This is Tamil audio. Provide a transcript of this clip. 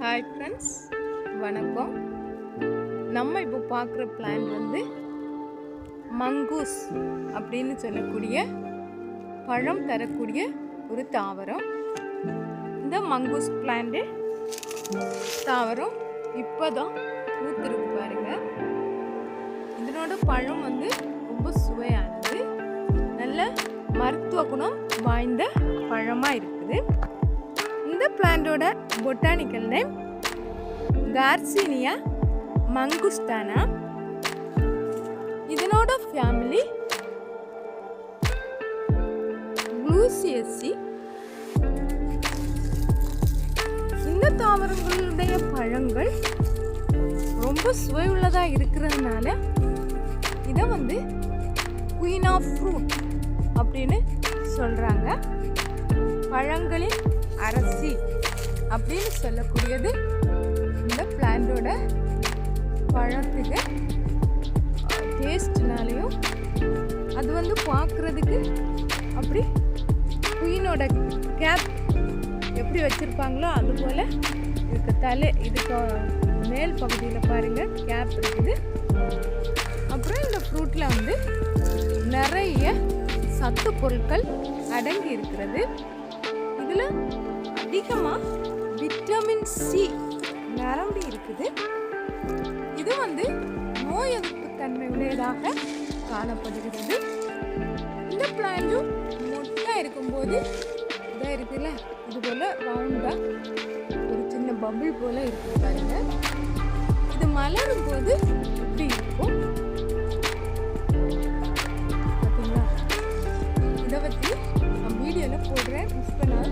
ஹாய் ஃப்ரெண்ட்ஸ், வணக்கம். நம்ம இப்போ பார்க்குற பிளான்ட் வந்து மங்கூஸ் அப்படின்னு சொல்லக்கூடிய பழம் தரக்கூடிய ஒரு தாவரம். இந்த மங்கூஸ் பிளான்ட்டு தாவரம் இப்போ தான் பூத்திருக்கு பாருங்க. இதனோட பழம் வந்து ரொம்ப சுவையானது, நல்ல மருத்துவ குணம் வாய்ந்த பழமாக இருக்குது. இந்த பிளான்டோட பொட்டானிக்கல் நேம் கார்சினியா மங்குஸ்டானா. இதனோட ஃபேமிலி குளூசியசி. இந்த தாவரங்களுடைய பழங்கள் ரொம்ப சுவை உள்ளதாக இருக்கிறதுனால இதை வந்து குயின் ஆஃப் ஃப்ரூட் அப்படின்னு சொல்கிறாங்க. பழங்களின் அரசி அப்படின்னு சொல்லக்கூடியது இந்த பிளான்டோட பழத்துக்கு டேஸ்ட்னாலையும் அது வந்து பார்க்குறதுக்கு அப்படி குயினோட கேப் எப்படி வச்சுருப்பாங்களோ அதுபோல் இதுக்கு இதுக்கு மேல் பகுதியில் பாருங்கள் கேப் இருக்குது. அப்புறம் இந்த ஃப்ரூட்டில் வந்து நிறைய சத்து பொருட்கள் அடங்கி இருக்கிறது. இதில் அதிகமாக விட்டமின் சி நிரம்பி இருக்குது. இது வந்து நோய் எதிர்ப்பு தன்மை உடையதாக காணப்படுகிறது. இந்த பிளான்ட்டும் மொட்டாக இருக்கும்போது இதாக இருக்குல்ல, இது போல் ரவுண்டாக ஒரு சின்ன பபிள் போல் இருக்குது பாருங்க. இது மலரும் போது இப்படி இருக்கும் பார்த்தீங்களா. இதை பற்றி நான் வீடியோவில் போடுறேன், மிஸ் பண்ணாத